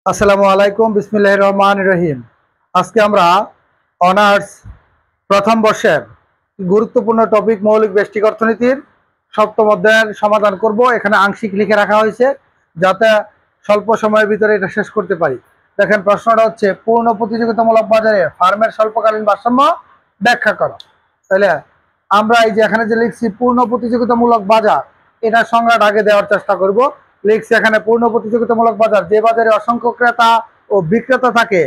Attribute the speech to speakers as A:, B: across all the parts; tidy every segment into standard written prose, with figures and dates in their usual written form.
A: আসসালামু আলাইকুম, বিসমিল্লাহির রহমানির রহিম। আজকে আমরা অনার্স প্রথম বর্ষের গুরুত্বপূর্ণ টপিক মৌলিক ব্যষ্টিক অর্থনীতির সপ্তম অধ্যায়ের সমাধান করব। এখানে আংশিক লিখে রাখা হয়েছে যাতে স্বল্প সময়ের ভিতরে এটা শেষ করতে পারি। দেখেন, প্রশ্নটা হচ্ছে পূর্ণ প্রতিযোগিতামূলক বাজারে ফার্মের স্বল্পকালীন ভারসাম্য ব্যাখ্যা করো। তাহলে আমরা এই যে এখানে যে লিখছি পূর্ণ প্রতিযোগিতামূলক বাজার, এটা সংজ্ঞাটা আগে দেওয়ার চেষ্টা করব। লিখছি এখানে পূর্ণ প্রতিযোগিতামূলক বাজার, যে বাজারে অসংখ্য ক্রেতা ও বিক্রেতা থাকে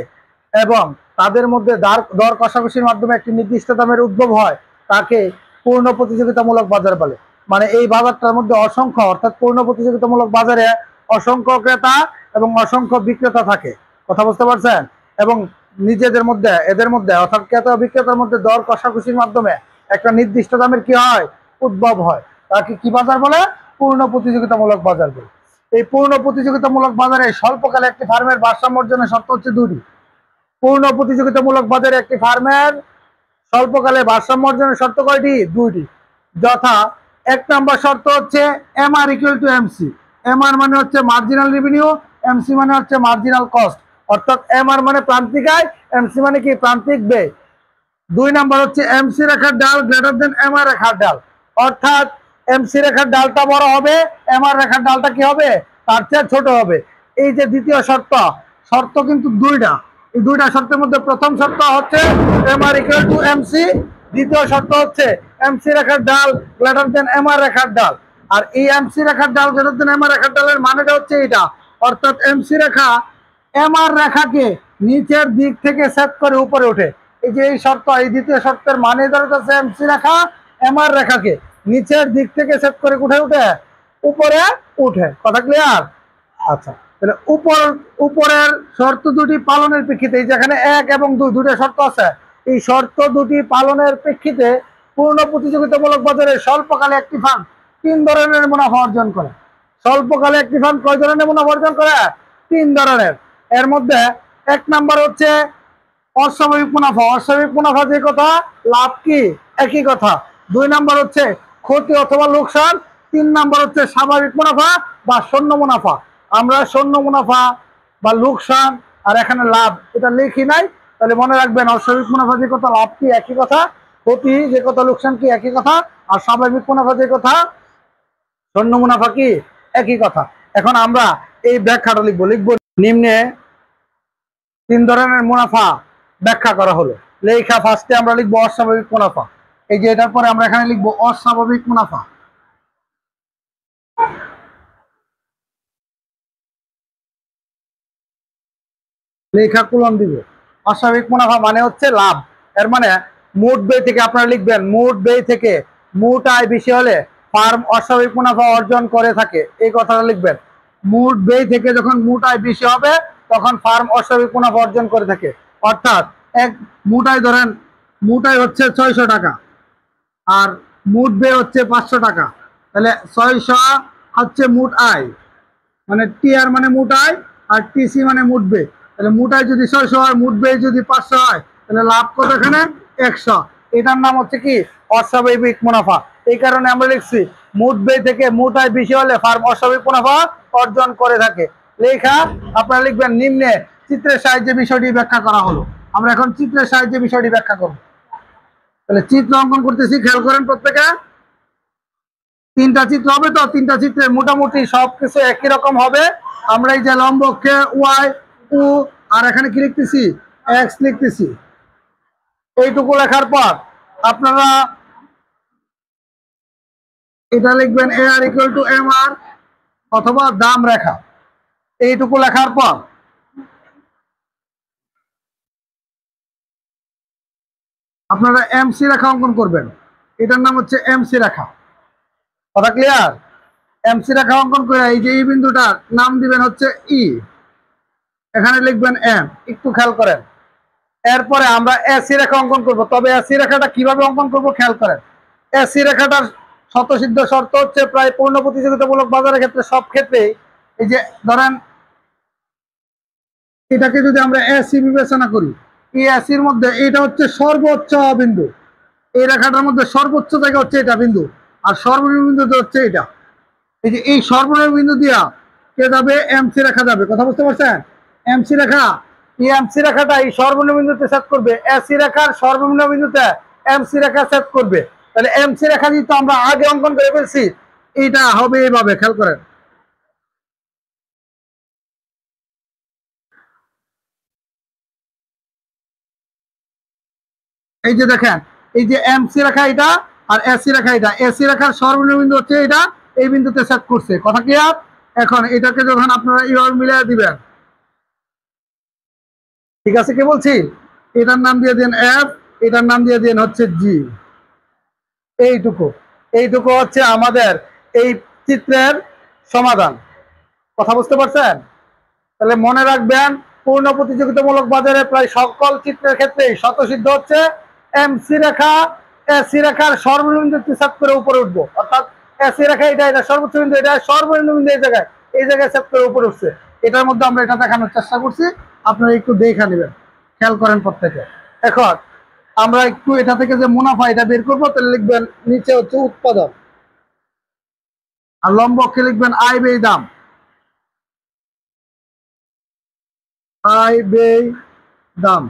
A: এবং তাদের মধ্যে দর কষাকষির মাধ্যমে একটি নির্দিষ্ট দামের উদ্ভব হয়, তাকে পূর্ণ প্রতিযোগিতামূলক বাজার বলে। মানে এই বাজারটার মধ্যে অসংখ্য, অর্থাৎ পূর্ণ প্রতিযোগিতামূলক বাজারে অসংখ্য ক্রেতা এবং অসংখ্য বিক্রেতা থাকে। কথা বুঝতে পারছেন? এবং এদের মধ্যে অর্থাৎ ক্রেতা ও বিক্রেতার মধ্যে দর কষাকষির মাধ্যমে একটা নির্দিষ্ট দামের কি হয়, উদ্ভব হয়, তাকে কি বাজার বলে? পূর্ণ প্রতিযোগিতামূলক বাজার বলে। এই পূর্ণ প্রতিযোগিতামূলক বাজারে স্বল্পকালে একটি ফার্মের ভারসাম্য অর্জনের শর্ত হচ্ছে দুটি। পূর্ণ প্রতিযোগিতামূলক বাজারে একটি ফার্মের স্বল্পকালে ভারসাম্য অর্জনের শর্ত কয়টি? দুইটি। যথা, এক নম্বর শর্ত হচ্ছে MR equal to MC. MR মানে হচ্ছে মার্জিনাল রেভিনিউ, এমসি মানে হচ্ছে মার্জিনাল কস্ট। অর্থাৎ এমআর মানে প্রান্তিক আয়, এমসি মানে কি? প্রান্তিক ব্যয়। দুই নাম্বার হচ্ছে এমসি রেখার ডাল গ্রেটার দেন এমআর রেখার ডাল। অর্থাৎ এমসি রেখার ডালটা বড় হবে, এমআর রেখার ডালটা কি হবে? তার চেয়ে ছোট হবে। এই যে দ্বিতীয় শর্ত, শর্ত কিন্তু দুইটা। এই দুইটা শর্তের মধ্যে প্রথম শর্ত হচ্ছে এমআর ইকুয়াল টু এমসি, দ্বিতীয় শর্ত হচ্ছে এমসি রেখার ডাল গ্রেটার দেন এমআর রেখার ডাল। আর এই এমসি রেখার ডাল গ্রেটার দেন এমআর রেখার ডালের মানেটা হচ্ছে এটা। অর্থাৎ এমসি রেখা এমআর রেখাকে নিচের দিক থেকে সেট করে উপরে ওঠে। এই যে এই শর্ত, এই দ্বিতীয় শর্তের মানে দাঁড়াচ্ছে এমসি রেখা এমআর রেখাকে নিচের দিক থেকে সেট করে কোথায় উঠে? উপরে উঠে। কথা ক্লিয়ার? আচ্ছা, তাহলে উপরের শর্ত দুটি পালনের প্রেক্ষিতে, যেখানে এক এবং দুই দুটো শর্ত আছে, এই শর্ত দুটি পালনের প্রেক্ষিতে পূর্ণ প্রতিযোগিতামূলক বাজারে স্বল্পকালে একটি ফার্ম 3 ধরনের মুনাফা অর্জন করে। স্বল্পকালে একটি ফার্ম কয় ধরনের মুনাফা অর্জন করে? 3 ধরনের। এর মধ্যে এক নাম্বার হচ্ছে অস্বাভাবিক মুনাফা। অস্বাভাবিক মুনাফা যে কথা, লাভ কি? একই কথা। দুই নাম্বার হচ্ছে ক্ষতি অথবা লোকসান। 3 নাম্বার হচ্ছে স্বাভাবিক মুনাফা বা শূন্য মুনাফা। আমরা শূন্য মুনাফা বা লোকসান আর এখানে লাভ এটা লিখি নাই, তাহলে মনে রাখবেন অস্বাভাবিক মুনাফা যে কথা, লাভ কি? একই কথা। ক্ষতি যে কথা, লোকসান কি? একই কথা। আর স্বাভাবিক মুনাফা যে কথা, শূন্য মুনাফা কি? একই কথা। এখন আমরা এই ব্যাখ্যাটা লিখবো। নিম্নে 3 ধরনের মুনাফা ব্যাখ্যা করা হলো। লেখা ফার্স্টে আমরা লিখবো অস্বাভাবিক মুনাফা। এই যে এটার পরে আমরা এখানে লিখবো অস্বাভাবিক মুনাফা। লেখা কুলন দিব। অস্বাভাবিক মুনাফা মানে হচ্ছে লাভ। এর মানে মোট ব্যয় থেকে আপনারা লিখবেন, মোট ব্যয় থেকে মোট আয় বেশি হলে ফার্ম অস্বাভাবিক মুনাফা অর্জন করে থাকে, এই কথাটা লিখবেন। মোট ব্যয় থেকে যখন মোট আয় বেশি হবে তখন ফার্ম অস্বাভাবিক মুনাফা অর্জন করে থাকে। অর্থাৎ এক মোট আয় ধরেন, মোট আয় হচ্ছে 600 টাকা আর মোট ব্যয় হচ্ছে 500 টাকা, তাহলে 600 হচ্ছে মোট আয়, মানে টিআর মানে মোট আয় আর টিসি মানে মোট ব্যয়। তাহলে মোট আয় যদি 600 হয়, মোট ব্যয় যদি 500 হয়, তাহলে লাভ কত? এখানে 100। এটার নাম হচ্ছে কি? অস্বাভাবিক মুনাফা। এই কারণে আমরা লিখছি মোট ব্যয় থেকে মোট আয় বেশি হলে ফার্ম অস্বাভাবিক মুনাফা অর্জন করে থাকে। লেখা আপনারা লিখবেন নিম্নে চিত্রের সাহায্যে বিষয়টি ব্যাখ্যা করা হলো। আমরা এখন চিত্রের সাহায্যে বিষয়টি ব্যাখ্যা করব। তাহলে চিত্র অঙ্কন করতেছি, খেয়াল করেন প্রত্যেকে। 3টা চিত্র হবে, তো 3টা চিত্রে মোটামুটি সবকিছু একই রকম হবে। আমরা এই যে লম্ব অক্ষে ওয়াই ও আর এখানে কি লিখতেছি? এক্স লিখতেছি। এইটুকু লেখার পর আপনারা এটা লিখবেন এ আর ইকুয়াল টু এম আর অথবা দাম রেখা। এইটুকু লেখার পর আপনারা এমসি রেখা অঙ্কন করবেন। এটার নাম হচ্ছে এমসি রেখা। কথা ক্লিয়ার? এমসি রেখা অঙ্কন করে এই যে এই বিন্দুটার নাম দিবেন হচ্ছে ই, এখানে লিখবেন এম। একটু খেয়াল করেন। এরপরে আমরা এসি রেখা অঙ্কন করব। তবে এসি রেখাটা কিভাবে অঙ্কন করব খেয়াল করেন। এসি রেখাটার স্বতঃসিদ্ধ শর্ত হচ্ছে প্রায় পূর্ণ প্রতিযোগিতামূলক বাজারের ক্ষেত্রে সব ক্ষেত্রে এই যে ধরেন এটাকে যদি আমরা এসি বিবেচনা করি, এই এসির মধ্যে এটা হচ্ছে সর্বোচ্চ বিন্দু। এই রেখাটার মধ্যে সর্বোচ্চ জায়গা হচ্ছে এটা বিন্দু, আর সর্বনিম্ন বিন্দু হচ্ছে এটা। এই যে এই সর্বনিম্ন বিন্দু দিয়া কে যাবে? এমসি রেখা যাবে। কথা বুঝতে পারছেন? এমসি রেখা, এই এমসি রেখাটা এই সর্বনিম্ন বিন্দুতে সেট করবে, এসি রেখার সর্বনিম্ন বিন্দুতে এমসি রেখা সেট করবে। তাহলে এমসি রেখা যেহেতু আমরা আগে অঙ্কন করে ফেলছি, এটা হবে এইভাবে, খেয়াল করেন। এই যে দেখেন, এই যে এমসি রেখা এটা আর এসি রেখা এটা, এসি রেখার সর্বনিম্ন বিন্দু হচ্ছে এটা, এই বিন্দুতে সেট করছে, কথা ক্লিয়ার? এখন এটাকে যখন আপনারা এইভাবে মিলিয়ে দিবেন, ঠিক আছে? কি বলছি, এটার নাম দিয়ে দেন এফ, এটার নাম দিয়ে দেন হচ্ছে জি। এইটুকু, এইটুকু হচ্ছে আমাদের এই চিত্রের সমাধান। কথা বুঝতে পারছেন? তাহলে মনে রাখবেন, পূর্ণ প্রতিযোগিতামূলক বাজারে প্রায় সকল চিত্রের ক্ষেত্রেই স্বতঃসিদ্ধ হচ্ছে এমসি রেখা এসি রেখার সর্বনিম্ন বিন্দু সেট করে উপরে উঠবো, অর্থাৎ এসি রেখা এটা, এটা সর্বোচ্চ বিন্দু, এটা সর্বনিম্ন বিন্দু এই জায়গায় সেট করে উপরে উঠছে। এটার মধ্যে আমরা এটা দেখানোর চেষ্টা করছি, আপনারা একটু দেখে নেবেন, খেয়াল করেন প্রত্যেকে। এখন আমরা একটু এটা থেকে যে মুনাফা এটা বের করবো, তাহলে লিখবেন নিচে হচ্ছে উৎপাদন, আর লম্ব অক্ষে লিখবেন আয় ব্যয় দাম, আয় ব্যয় দাম।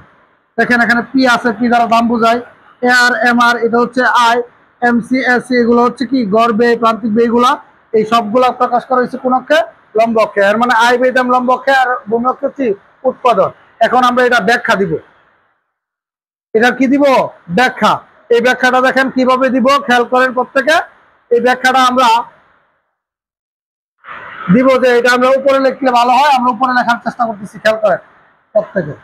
A: দেখেন এখানে পি আছে, পি দ্বারা দাম বোঝায়, এ আর এম আর এটা হচ্ছে আয়, এমসি এসি এগুলো হচ্ছে কি গড় ব্যয়, প্রান্তিক ব্যয়গুলা, এই সবগুলা প্রকাশ করা হয়েছে কোন অক্ষে? লম্ব অক্ষে। এর মানে আয় ব্যয় দাম লম্ব অক্ষে, আর ভূমি অক্ষে হচ্ছে উৎপাদন। এখন আমরা এটা ব্যাখ্যা দিব, এটা কি দিব? ব্যাখ্যা। এই ব্যাখ্যাটা দেখেন কিভাবে দিব, খেয়াল করেন প্রত্যেকে। এই ব্যাখ্যাটা আমরা দিব যে এটা আমরা উপরে লিখলে ভালো হয়, আমরা উপরে লেখার চেষ্টা করতেছি, খেয়াল করেন প্রত্যেকে।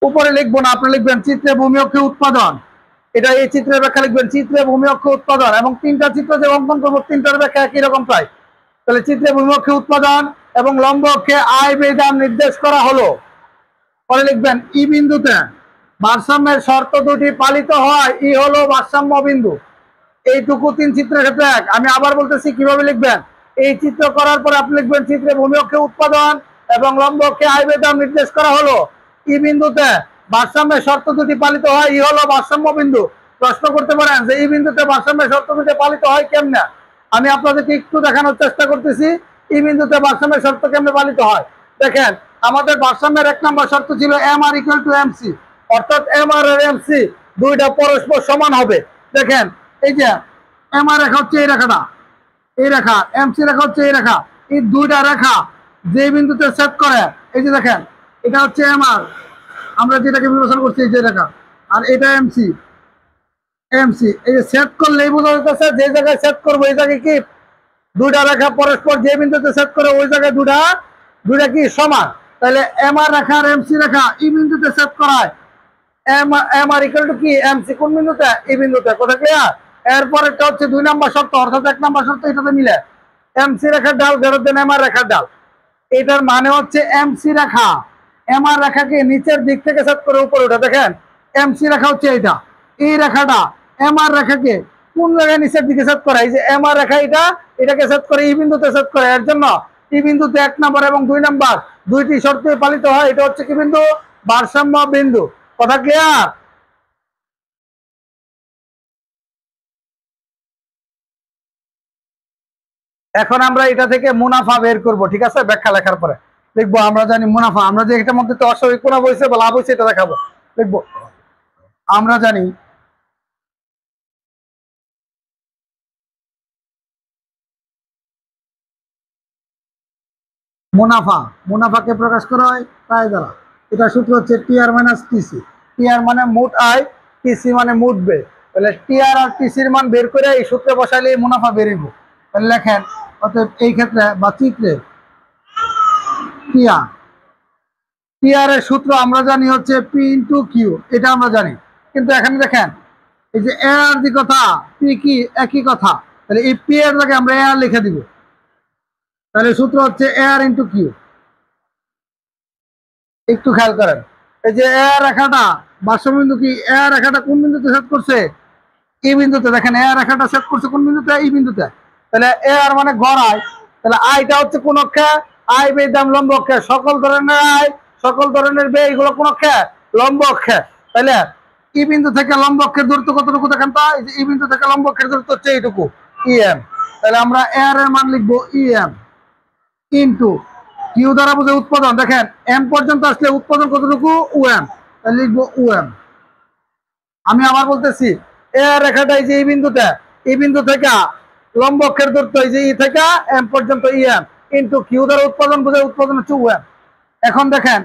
A: উপরে লিখবো না, আপনি লিখবেন চিত্রে ভূমি অক্ষে উৎপাদন, এটা এই চিত্রের ব্যাখ্যা লিখবেন, চিত্রে ভূমি অক্ষ উৎপাদন, এবং তিনটা চিত্র যে অঙ্কন করবো তিনটার ব্যাখ্যা একই রকম প্রায়। তাহলে চিত্রে ভূমি অক্ষে উৎপাদন এবং লম্ব অক্ষে আয় ব্যয় দাম নির্দেশ করা হলো। পরে লিখবেন ই বিন্দুতে ভারসাম্যের শর্ত দুটি পালিত হয়, ই হলো ভারসাম্য বিন্দু। এইটুকু তিন চিত্রের ক্ষেত্রে এক। আমি আবার বলতেছি কিভাবে লিখবেন, এই চিত্র করার পরে আপনি লিখবেন চিত্রে ভূমি অক্ষে উৎপাদন এবং লম্ব অক্ষে আয় ব্যয় দাম নির্দেশ করা হলো, ই বিন্দুতে ভারসাম্যের শর্ত দুটি পালিত হয়, ই হলো ভারসাম্য বিন্দু। প্রশ্ন করতে পারেন যে এই বিন্দুতে ভারসাম্যের শর্ত দুটি পালিত হয় কেমনে? আমি আপনাদেরকে একটু দেখানোর চেষ্টা করতেছি এই বিন্দুতে ভারসাম্যের শর্ত কেমনে পালিত হয়। দেখেন, আমাদের ভারসাম্যের এক নম্বর শর্ত ছিল M R equal to MC, অর্থাৎ এম আর আর এমসি দুইটা পরস্পর সমান হবে। দেখেন এই যে এম আর রেখা হচ্ছে এই রেখাটা, এই রেখা, এমসি রেখা হচ্ছে এই রেখা, এই দুইটা রেখা যে বিন্দুতে সেট করে, এই যে দেখেন এটা হচ্ছে এম আর, আমরা যেটাকে বিবেচনা করছি এই যে রেখা, আর এটা এমসি, এমসি এই যে সেট করলেই বোঝা যাচ্ছে যে জায়গায় সেট করবো এই জায়গায় কি দুইটা রেখা পরস্পর যে বিন্দুতে সেট করে ওই জায়গায় দুইটা দুইটা কি সমান। তাহলে এম আর রেখা আর এমসি রেখা এই বিন্দুতে সেট করায়, এম আর ইকুয়াল টু কি এমসি কোন বিন্দুতে? এই বিন্দুতে, কথা ক্লিয়ার? এরপর একটা হচ্ছে দুই নাম্বার শর্ত, অর্থাৎ এক নাম্বার শর্ত এটাতে মিলে এমসি রেখার ডাল গ্রেটার দেন এম আর রেখার ডাল। এটার মানে হচ্ছে এমসি রেখা এম আর রেখাকে নিচের দিক থেকে সেট করে উপরে ওঠা। দেখেন এমসি রেখা হচ্ছে এইটা, এই রেখাটা এম আর রেখাকে কোন জায়গায় নিচের দিকে সেট করে? এই যে এম আর রেখা এটা, এটাকে সেট করে এই বিন্দুতে সেট করে। এর জন্য এই বিন্দুতে এক নাম্বার এবং দুই নাম্বার দুইটি শর্ত পালিত হয়। এটা হচ্ছে কি বিন্দু? ভারসাম্য বিন্দু, কথা ক্লিয়ার? এখন আমরা এটা থেকে মুনাফা বের করব, ঠিক আছে? ব্যাখ্যা লেখার পরে লিখবো, আমরা জানি মুনাফা, আমরা যে এটার মধ্যে তো অস্বাভাবিক মুনাফা হয়েছে বা লাভ হয়েছে এটা দেখাবো, লিখবো আমরা জানি মুনাফা, মুনাফাকে প্রকাশ করা হয় আয় দ্বারা। এটা সূত্র হচ্ছে টিআর মাইনাস টিসি। টিআর মানে মোট আয়, টিসি মানে মোট ব্যয়। তাহলে টিআর আর টিসির মান বের করে এই সূত্রে বসাইলে মুনাফা বেরিব। তাহলে লেখেন, অতএব এই ক্ষেত্রে বা চিত্রে টিআর, টিআর এর সূত্র আমরা জানি হচ্ছে পি ইন্টু কিউ, এটা আমরা জানি। কিন্তু এখানে দেখেন এই যে এ আর দি কথা, পি কি একই কথা, তাহলে এই পি এর জায়গায় আমরা এ আর লিখে দিব। তাহলে সূত্র হচ্ছে এ আর ইন্টু কিউ। একটু খেয়াল করেন, এই যে এ রেখাটা ভারসাম্যবিন্দু কি, এ রেখাটা কোন বিন্দুতে সেট করছে? এই বিন্দুতে। দেখেন এ রেখাটা সেট করছে কোন বিন্দুতে? এই বিন্দুতে। তাহলে এ আর মানে গড় আয়, তাহলে আয়টা হচ্ছে কোন অক্ষে? আয় ব্যয় দাম লম্ব অক্ষে। সকল ধরনের আয় সকল ধরনের ব্যয় এগুলো কোন অক্ষে? লম্ব অক্ষে। তাহলে এই বিন্দু থেকে লম্ব অক্ষের দূরত্ব কতটুকু দেখেন তো? এই যে এই বিন্দু থেকে লম্ব অক্ষের দূরত্ব হচ্ছে এইটুকু, ইএম। তাহলে আমরা এ আর এর মান লিখবো ইএম। ইন্টু কিউ দ্বারা বোঝে উৎপাদন। দেখেন এম পর্যন্ত আসলে উৎপাদন কতটুকু, ও এম, তাহলে লিখবো ও এম। আমি আবার বলতেছি এ রেখাটা এই যে এই বিন্দু থেকে লম্ব অক্ষের দূরত্ব এই যে ই থেকে এম পর্যন্ত ই এম ইন্টু কিউ দ্বারা উৎপাদন বোঝে উৎপাদন হচ্ছে ও এম। এখন দেখেন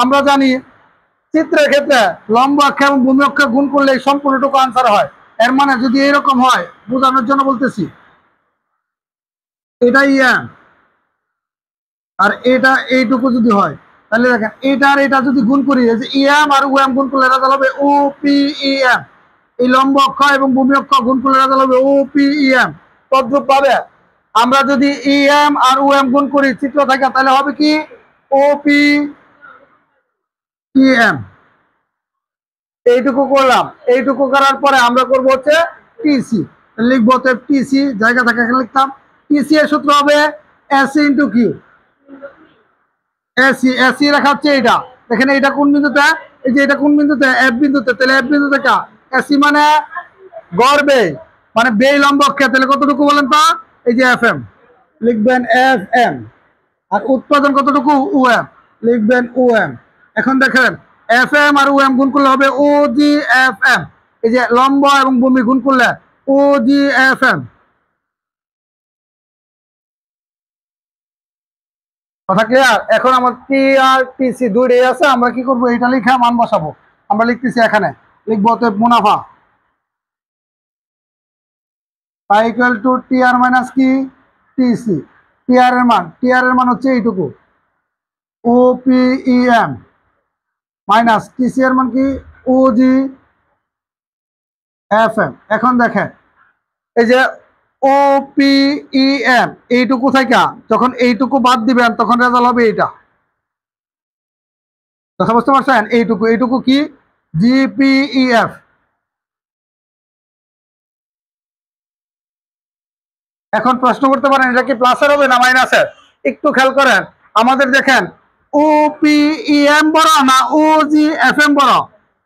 A: আমরা জানি চিত্রের ক্ষেত্রে লম্ব অক্ষ এবং ভূমি অক্ষ গুণ করলে সম্পূর্ণটুকু আনসার হয়। এর মানে যদি এরকম হয়, বোঝানোর জন্য বলতেছি, এটা ই এম আর এটা এইটুকু যদি হয়, তাহলে দেখেন এটা আর এটা যদি গুণ করি, যে ই এম আর ও এম গুণ করলে রেজাল্ট হবে ও পি ই এম। এই লম্ব অক্ষ এবং ভূমি অক্ষ গুণ করলে রেজাল্ট হবে ও পি ই এম। তদ্রূপ ভাবে আমরা যদি ই এম আর ও এম গুণ করি চিত্র থাকে, তাহলে হবে কি ও পি ই এম। এইটুকু করলাম, এইটুকু করার পরে আমরা করব হচ্ছে টিসি, লিখবো হচ্ছে টিসি, জায়গা থাকে এখানে লিখতাম। টিসি এর সূত্র হবে AC into Q. AC AC রেখা হচ্ছে এটা, এখানে এটা কোন বিন্দুতে, এই যে এটা কোন বিন্দুতে, এফ বিন্দুতে, তাহলে এফ বিন্দুতে কা এসি মানে গড় ব্যয়, মানে ব্যয় লম্ব অক্ষে, তাহলে কতটুকু বলেন তো, এই যে এফ এম, লিখবেন এফ এম। আর উৎপাদন কতটুকু, ও এম, লিখবেন ও এম। এখন দেখেন এফ এম আর ও এম গুণ করলে হবে ও জি এফ এম। এই যে লম্ব এবং ভূমি গুণ করলে ও জি এফ এম। কথা ক্লিয়ার? এখন আমার পি আর টিসি দুইটাই আছে, আমরা কি করব, এটা লিখে মান বসাবো। আমরা লিখতেছি এখানে, লিখবো অতএব মুনাফা পাই equal to T R minus কি টিসি। টি আর এর মান হচ্ছে এইটুকু, O P E M, minus TC এর মান কি ও জি এফ এম। এখন দেখেন এই যে ও পি ই এম, এইটুকু থেকে যখন এইটুকু বাদ দিবেন তখন রেজাল্ট হবে এইটা। কথা বুঝতে পারছেন? এইটুকু, এইটুকু কি জিপিইএফ। এখন প্রশ্ন করতে পারেন এটা কি প্লাসের হবে না মাইনাসের? একটু খেয়াল করেন, আমাদের দেখেন ও পি ই এম বড় না ও জি এফ এম বড়?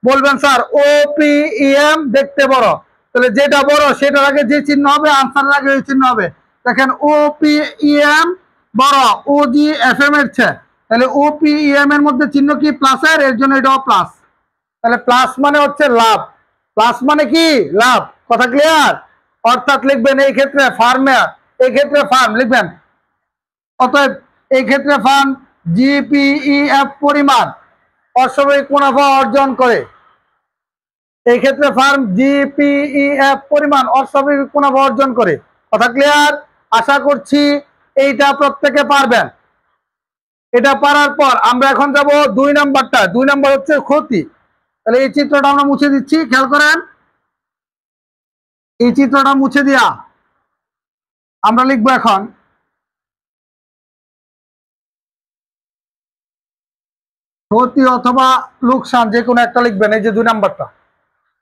A: বলবেন sir O P E M দেখতে বড়। তাহলে যেটা বড় সেটার আগে যে চিহ্ন হবে আনসারের আগে ওই চিহ্ন হবে। দেখেন ও পি ই এম বড় ও জি এফ এম এর চেয়ে, তাহলে ও পি ই এম এর মধ্যে চিহ্ন কি প্লাসের, এর জন্য এটাও প্লাস। তাহলে প্লাস মানে হচ্ছে লাভ, প্লাস মানে কি লাভ। কথা ক্লিয়ার? অর্থাৎ লিখবেন এই ক্ষেত্রে ফার্মের, এই ক্ষেত্রে ফার্ম লিখবেন, অতএব এই ক্ষেত্রে ফার্ম জিপিইএফ পরিমাণ অস্বাভাবিক মুনাফা অর্জন করে। এই ক্ষেত্রে ফার্ম জিপিইএফ পরিমাণ অস্বাভাবিক মুনাফা অর্জন করে। কথা ক্লিয়ার? আশা করছি এইটা প্রত্যেকে পারবেন। এটা পারার পর আমরা এখন যাব 2 নাম্বারটা। 2 নাম্বার হচ্ছে ক্ষতি। তাহলে এই চিত্রটা আমরা মুছে দিচ্ছি, খেয়াল করেন। এই চিত্রটা মুছে দিয়া আমরা লিখবো এখন ক্ষতি অথবা লোকসান, যে কোনো একটা লিখবেন। এই যে 2 নাম্বারটা,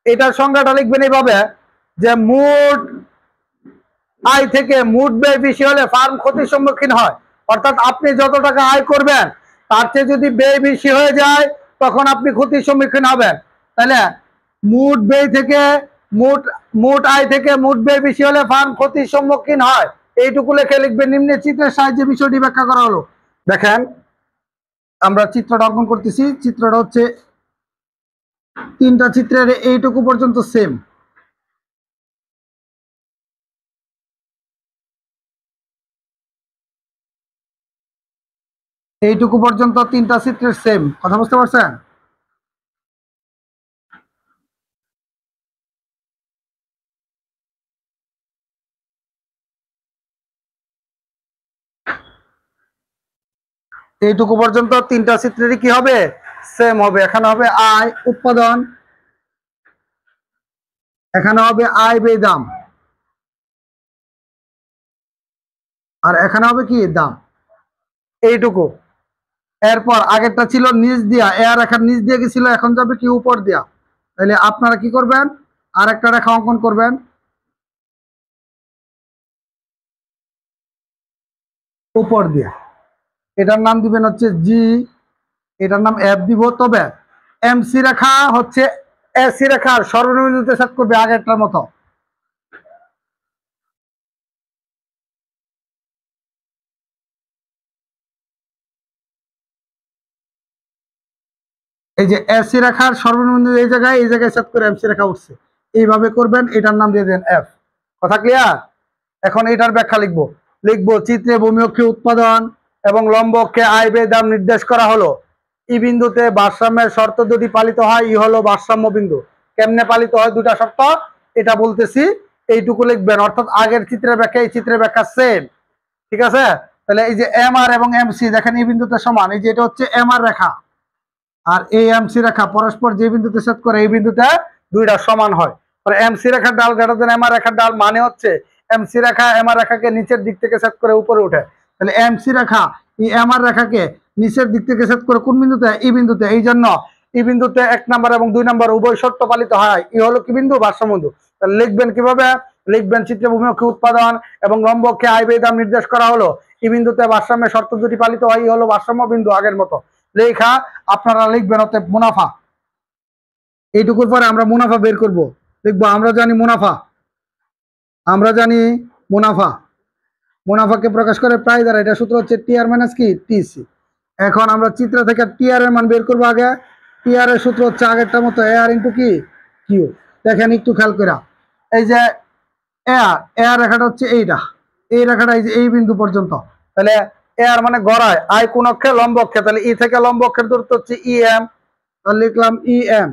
A: এটার সংজ্ঞাটা লিখবেন এইভাবে যে মোট আয় থেকে মোট ব্যয় বেশি হলে ফার্ম ক্ষতির সম্মুখীন হয়। অর্থাৎ আপনি যত টাকা আয় করবেন তার চেয়ে যদি ব্যয় বেশি হয়ে যায় তখন আপনি ক্ষতির সম্মুখীন হবেন। তাহলে মোট ব্যয় থেকে মোট মোট আয় থেকে মোট ব্যয় বেশি হলে ফার্ম ক্ষতির সম্মুখীন হয়। এইটুকু লেখে লিখবেন। নিম্নে চিত্রের সাহায্যে বিষয়টি ব্যাখ্যা করা হলো। দেখেন আমরা চিত্রটা অঙ্কন করতেছি। চিত্রটা হচ্ছে তিনটা চিত্রের এইটুকু পর্যন্ত সেম। এইটুকু পর্যন্ত তিনটা চিত্রের সেম। কথা বুঝতে পারছেন? এইটুকু পর্যন্ত তিনটা চিত্রেরই কি হবে, সেম হবে। এখানে হবে আয় উৎপাদন, এখানে হবে আয় ব্যয় দাম, আর এখানে হবে কি দাম। এইটুকু। এরপর আগেরটা ছিল নিচ দিয়া, এর রেখার নিচ দিয়ে গেছিল, এখন যাবে কি উপর দিয়া। তাহলে আপনারা কি করবেন, আর একটা রেখা অঙ্কন করবেন উপর দিয়া। এটার নাম দিবেন হচ্ছে জি, এটার নাম এফ দিব। তবে এমসি রেখা হচ্ছে এসি রেখার সর্বনিম্ন সেট করবে আগেরটার মতো। এই যে এসি রেখার সর্বনিম্ন এই জায়গায় সেট করে এমসি রেখা উঠছে, এইভাবে করবেন, এটার নাম দিয়ে দেন এফ। কথা ক্লিয়ার? এখন এটার ব্যাখ্যা লিখবো চিত্রে ভূমি অক্ষে উৎপাদন এবং লম্ব অক্ষে আয় ব্যয় দাম নির্দেশ করা হলো। ই বিন্দুতে ভারসাম্যের শর্ত দুটি পালিত হয়, ই হলো ভারসাম্য বিন্দু। কেমনে পালিত হয় দুটা শর্ত এটা বলতেছি, এইটুকু লিখবেন। অর্থাৎ আগের চিত্রের ব্যাখ্যা এই চিত্রের ব্যাখ্যা সেম, ঠিক আছে? তাহলে এই যে এম আর এবং এমসি দেখেন এই বিন্দুতে সমান, এই যে এটা হচ্ছে এম আর রেখা আর এই এমসি রেখা পরস্পর যে বিন্দুতে ছেদ করে এই বিন্দুতে দুইটা সমান হয়। এমসি রেখার ডাল গ্রেটার দেন এম আর রেখার ডাল, মানে হচ্ছে এমসি রেখা এম আর রেখাকে নিচের দিক থেকে ছেদ করে উপরে উঠে। তাহলে এমসি রেখা এই এম আর রেখাকে নিচের দিক থেকে ছেদ করে কোন বিন্দুতে? এই বিন্দুতে। এই জন্য এই বিন্দুতে 1 নম্বর এবং 2 নম্বর উভয় শর্ত পালিত হয়। ই হলো কি বিন্দু? ভারসাম্য বিন্দু। তাহলে লিখবেন কিভাবে? লিখবেন চিত্রে ভূমি অক্ষে উৎপাদন এবং লম্ব অক্ষে আয় ব্যয় দাম নির্দেশ করা হলো। এই বিন্দুতে ভারসাম্যের শর্ত দুটি পালিত হয়, ই হলো ভারসাম্য বিন্দু। আগের মতো লেখা আপনারা লিখবেন। অতএব মুনাফা, এইটুকুর পরে আমরা মুনাফা বের করব। লিখবো আমরা জানি মুনাফা, মুনাফাকে প্রকাশ করে প্রায় দ্বারা। এটা সূত্র হচ্ছে টি আর মাইনাস কি টিসি। এখন আমরা চিত্র থেকে টি আর এর মান বের করবো। আগে টি আর এর সূত্র হচ্ছে আগেরটা মতো এ আর ইন্টু কি কিউ। দেখেন একটু খেয়াল করে, এই যে এ আর রেখাটা হচ্ছে এইটা, এই রেখাটা এই যে এই বিন্দু পর্যন্ত। তাহলে এ আর মানে গড়ায়, আই কোন অক্ষে? লম্ব অক্ষে। তাহলে ই থেকে লম্ব অক্ষের দূরত্ব হচ্ছে ই এম, তাহলে লিখলাম ই এম।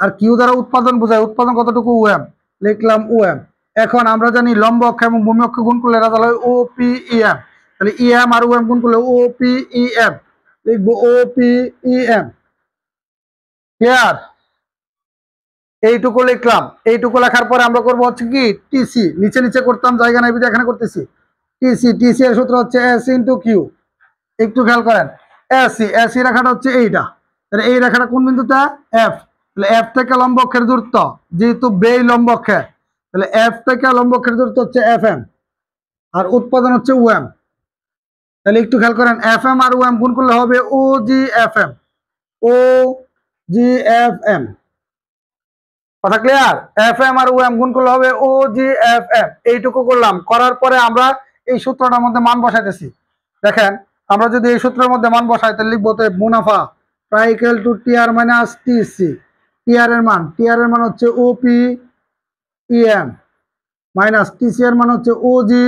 A: আর কিউ দ্বারা উৎপাদন বোঝায়, উৎপাদন কতটুকু? ও এম, লিখলাম ও এম। এখন আমরা জানি লম্ব অক্ষ এবং ভূমি অক্ষ গুণ করলে রেজাল্ট হয় ও পি ই এম। তাহলে ই এম আর ও এম গুণ করলে ও পি ই এম, লিখবো O P E M. Clear? এইটুকু লিখলাম। এইটুকু লেখার পরে আমরা করবো হচ্ছে কি টিসি। নিচে নিচে করতাম, জায়গা নাই বিধে এখানে করতেছি। টিসি এর সূত্র হচ্ছে এস ইন্টু কিউ। একটু খেয়াল করেন, এসি রেখাটা হচ্ছে এইটা, তাহলে এই রেখাটা কোন বিন্দুতে? এফ। তাহলে এফ থেকে লম্ব অক্ষের দূরত্ব, যেহেতু বেই লম্ব অক্ষে, তাহলে এফ থেকে লম্ব অক্ষের দূরত্ব হচ্ছে এফ এম আর উৎপাদন হচ্ছে ও এম। তাহলে একটু খেয়াল করেন, এফ এম আর ও এম গুণ করলে হবে ও জি এফ এম, ও জি এফ এম। কথা ক্লিয়ার? এফ এম আর ও এম গুণ করলে হবে ও জি এফ এম। এইটুকু করলাম, করার পরে আমরা এই সূত্রটার মধ্যে মান বসাইতেছি। দেখেন আমরা যদি এই সূত্রের মধ্যে মান বসাই তাহলে লিখবো মুনাফা প্রায় equal to T R minus TC. T R এর মান হচ্ছে O P E M minus TC এর মান হচ্ছে ও জি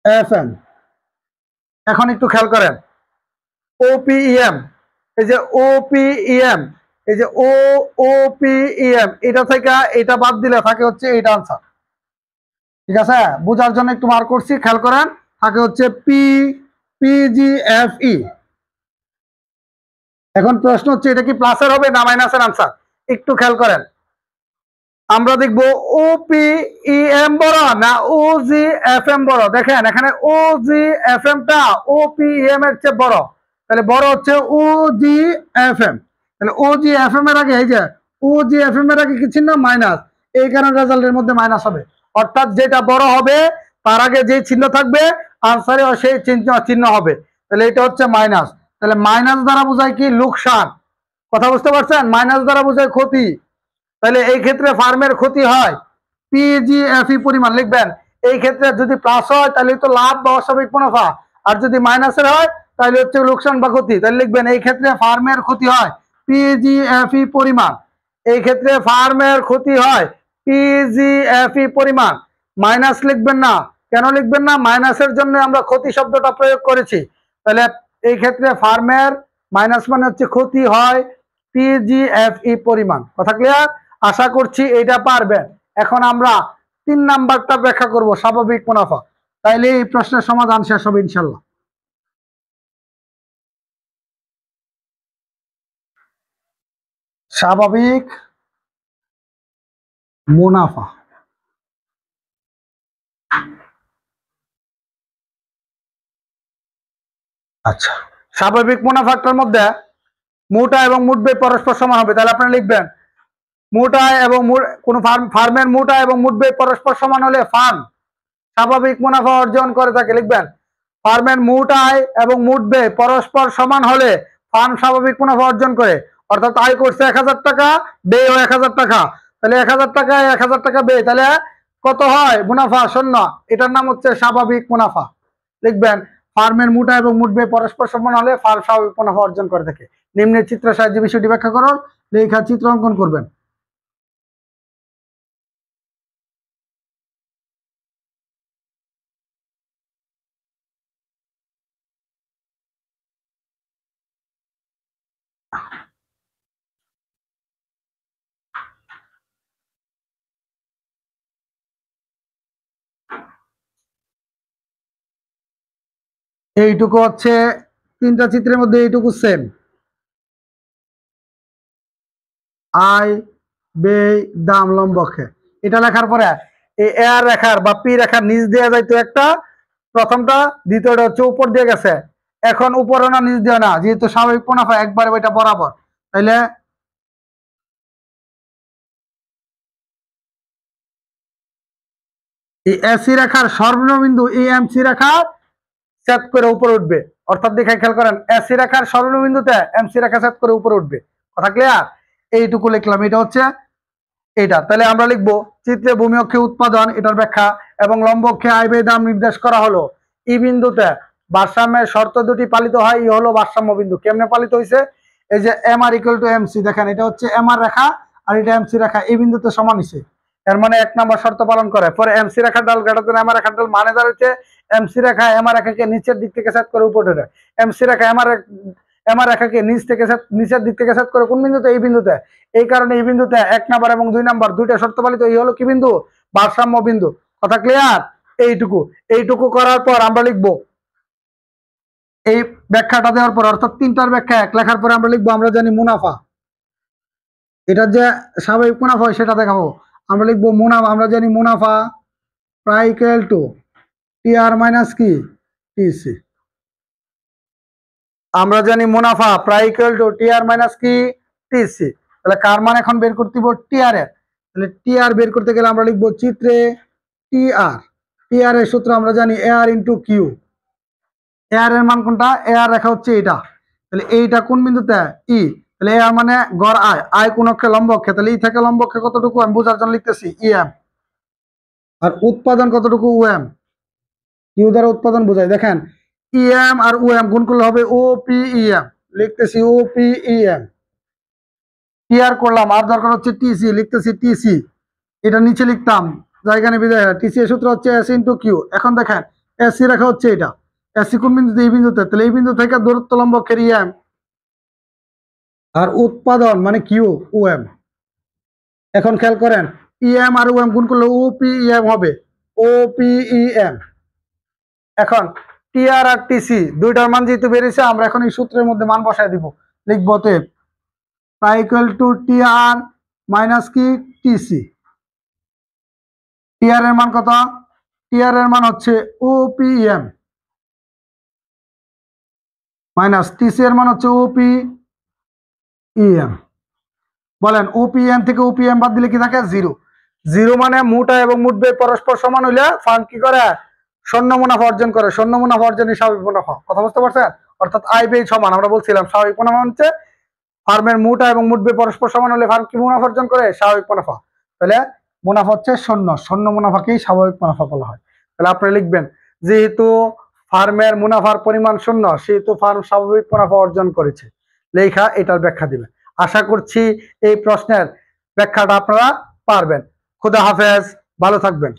A: এফ এম। এখন একটু খেয়াল করেন, ওপিইএম, এই যে ওপিইএম, এই যে ওপিইএম, এটা থেকে এটা বাদ দিলে থাকে হচ্ছে এইটা আনসার। ঠিক আছে? বোঝার জন্য একটু মার্ক করছি, খেয়াল করেন, থাকে হচ্ছে পিজিএফই। এখন প্রশ্ন হচ্ছে এটা কি প্লাসের হবে না মাইনাসের আনসার? একটু খেয়াল করেন, আমরা দেখবো ওপিইএম বড় না ওজিএফএম বড়। দেখেন এখানে ওজিএফএম টা ওপিইএম এর চেয়ে বড়, তাহলে বড় হচ্ছে ওজিএফএম। তাহলে ওজিএফএম এর আগে, এই যে ওজিএফএম এর আগে কি চিহ্ন? মাইনাস। এই কারণে রেজাল্টের মধ্যে মাইনাস হবে। অর্থাৎ যেটা বড় হবে তার আগে যে চিহ্ন থাকবে আনসারে সেই চিহ্ন হবে। তাহলে এটা হচ্ছে মাইনাস। তাহলে মাইনাস দ্বারা বোঝায় কি? লোকসান। কথা বুঝতে পারছেন? মাইনাস দ্বারা বোঝায় ক্ষতি। তাহলে এই ক্ষেত্রে ফার্মের ক্ষতি হয়, পিজিএফই পরিমাণ লিখবেন। এই ক্ষেত্রে যদি প্লাস হয় তাহলে তো লাভ বা অস্বাভাবিক মুনাফা, আর যদি মাইনাসের হয় তাহলে হচ্ছে লোকসান বা ক্ষতি। তাহলে লিখবেন এই ক্ষেত্রে ফার্মের ক্ষতি হয় পিজিএফই পরিমাণ। এই ক্ষেত্রে ফার্মের ক্ষতি হয় পিজিএফই পরিমাণ। মাইনাস লিখবেন না। কেন লিখবেন না? মাইনাসের জন্য আমরা ক্ষতি শব্দটা প্রয়োগ করেছি। তাহলে এই ক্ষেত্রে ফার্মের মাইনাস মানে হচ্ছে ক্ষতি হয় পিজিএফই পরিমাণ। কথা ক্লিয়ার? আশা করছি এটা পারবেন। এখন আমরা 3 নাম্বারটা ব্যাখ্যা করব, স্বাভাবিক মুনাফা। তাইলে এই প্রশ্নের সমাধান শেষ হবে ইনশাল্লাহ। স্বাভাবিক মুনাফা, আচ্ছা, স্বাভাবিক মুনাফাটার মধ্যে মোট আয় এবং মোট ব্যয় পরস্পর সমান হবে। তাহলে আপনারা লিখবেন মোট আয় এবং কোন ফার্মের মোট আয় এবং মোট ব্যয় পরস্পর সমান হলে ফার্ম স্বাভাবিক মুনাফা অর্জন করে থাকে। লিখবেন ফার্মের মোট আয় এবং মোট ব্যয় পরস্পর সমান হলে ফার্ম স্বাভাবিক মুনাফা অর্জন করে। অর্থাৎ আয় করছে 1000 টাকা, ব্যয় 1000 টাকা, তাহলে 1000 টাকা 1000 টাকা ব্যয়, তাহলে কত হয়? মুনাফা 0। এটার নাম হচ্ছে স্বাভাবিক মুনাফা। লিখবেন ফার্মের মোট আয় এবং মোট ব্যয় পরস্পর সমান হলে ফার্ম স্বাভাবিক মুনাফা অর্জন করে থাকে। নিম্নের চিত্রের সাহায্যে বিষয়টি ব্যাখ্যা করুন। লেখা চিত্র অঙ্কন করবেন। এইটুকু হচ্ছে তিনটা চিত্রের মধ্যে এইটুকু সেম। আয় ব্যয় দাম লম্বকে, এটা লেখার পরে এই আর রেখার বা পি রেখার নিচ দেওয়া যাইতো একটা, প্রথমটা, দ্বিতীয়টা হচ্ছে উপর দিয়ে গেছে। এখন উপরে না নিচ দিয়ে না, যেহেতু স্বাভাবিক মুনাফা একবারে ওইটা বরাবর, তাইলে এই এসি রেখার সর্বনিম্ন বিন্দু এই এমসি রেখা সেট করে উপরে উঠবে। অর্থাৎ দেখে খেয়াল করেন, এসি রেখার সর্বনিম্ন বিন্দুতে এমসি রেখা সেট করে উপরে উঠবে। কথা ক্লিয়ার? এইটুকু লিখলাম, এটা হচ্ছে এটা। তাহলে আমরা লিখবো চিত্রে ভূমি অক্ষে উৎপাদন, এটার ব্যাখ্যা, এবং লম্ব অক্ষে আয় ব্যয় দাম নির্দেশ করা হলো। এই বিন্দুতে ভারসাম্যের শর্ত দুটি পালিত হয়। ই হলো ভারসাম্য বিন্দু। কেমনে পালিত হয়েছে? এই যে M R equal to MC, দেখেন এটা হচ্ছে এম আর রেখা আর এটা এমসি রেখা, এই বিন্দুতে সমান হয়েছে। এর মানে 1 নম্বর শর্ত পালন করে। পরে এমসি রেখার ডাল গ্রেটার দেন এম আর রেখার ডাল, মানে দাঁড়াচ্ছে এমসি রেখা এম আর রেখাকে নিচের দিক থেকে সেট করে উপরে ওঠে। এমসি রেখা এম আর রেখাকে নিচের দিক থেকে সেট করে কোন বিন্দুতে? এই বিন্দুতে। এই কারণে এই বিন্দুতে 1 নম্বর এবং 2 নম্বর দুইটা শর্ত পালিত। এই হলো কি বিন্দু? ভারসাম্য বিন্দু। কথা ক্লিয়ার? এইটুকু করার পর আমরা লিখবো এই ব্যাখ্যাটা দেওয়ার পর, অর্থাৎ তিনটার ব্যাখ্যা এক লেখার পরে আমরা লিখবো, আমরা জানি মুনাফা, এটার যে স্বাভাবিক মুনাফা হয় সেটা দেখাবো। আমরা লিখবো মুনাফা, আমরা জানি মুনাফা প্রায় equal to T R minus কি টিসি। আমরা জানি মুনাফা প্রায় equal to T R minus কি টিসি। তাহলে কার মান এখন বের করতে হবে? টি আর এর। তাহলে টি আর বের করতে গেলে আমরা লিখবো চিত্রে টি আর। টি আর এর সূত্র আমরা জানি এ আর ইন্টু কিউ। এ আর এর মান কোনটা? এ আর রেখা হচ্ছে এটা। তাহলে এইটা কোন বিন্দুতে? ই। তাহলে এ আর মানে গড় আয়, আয় কোন অক্ষে? লম্ব অক্ষে। তাহলে ই থেকে লম্ব অক্ষে কতটুকু আমি বোঝার জন্য লিখতেছি ই এম। আর উৎপাদন কতটুকু? ও এম। কিউ দ্বারা উৎপাদন বোঝায়। দেখেন ই এম আর ও এম গুণ করলে হবে ও পি ই এম, লিখতেছি ও পি ই এম। টি আর করলাম, আর দরকার হচ্ছে টিসি, লিখতেছি টিসি। এটা নিচে লিখতাম, জায়গা নেই বিদায়। টিসি এর সূত্র হচ্ছে এস ইন্টু কিউ। এখন দেখেন এসি রেখা হচ্ছে এটা, এসি কোন বিন্দুতে? এই বিন্দুতে। তাহলে এই বিন্দু থেকে দূরত্ব লম্ব অক্ষের ই এম, আর উৎপাদন মানে কিউ ও এম। এখন খেয়াল করেন ই এম আর ও এম গুণ করলে ও পি ই এম হবে, ও পি ই এম। এখন টি আর টিসি দুইটার মান যেহেতু বেরিয়েছে, আমরা এখন এই সূত্রের মধ্যে মান বসায় দিব। লিখবো অতএব প্রাই equal to T R minus কি টিসি। টি আর এর মান কত? টি আর এর মান হচ্ছে O P M, minus TC এর মান হচ্ছে ও পি ই এম। বলেন ওপিএম থেকে ওপিএম বাদ দিলে কি থাকে? 0। 0 মানে মোটা এবং মুট ব্যয় পরস্পর সমান হইলে ফার্ম কি করে? শূন্য মুনাফা অর্জন করে। শূন্য মুনাফা অর্জনই স্বাভাবিক মুনাফা। কথা বুঝতে পারছেন? অর্থাৎ আয় ব্যয় সমান। আমরা বলছিলাম স্বাভাবিক মুনাফা হচ্ছে ফার্মের মোটা এবং মুট ব্যয় পরস্পর সমান হলে ফার্ম কি মুনাফা অর্জন করে? স্বাভাবিক মুনাফা। তাহলে মুনাফা হচ্ছে শূন্য, শূন্য মুনাফাকেই স্বাভাবিক মুনাফা বলা হয়। তাহলে আপনি লিখবেন যেহেতু ফার্মের মুনাফার পরিমাণ শূন্য, সেহেতু ফার্ম স্বাভাবিক মুনাফা অর্জন করেছে। লেখা এটার ব্যাখ্যা দিবেন। আশা করছি এই প্রশ্নের ব্যাখ্যাটা আপনারা পারবেন। খুদা হাফেজ, ভালো থাকবেন।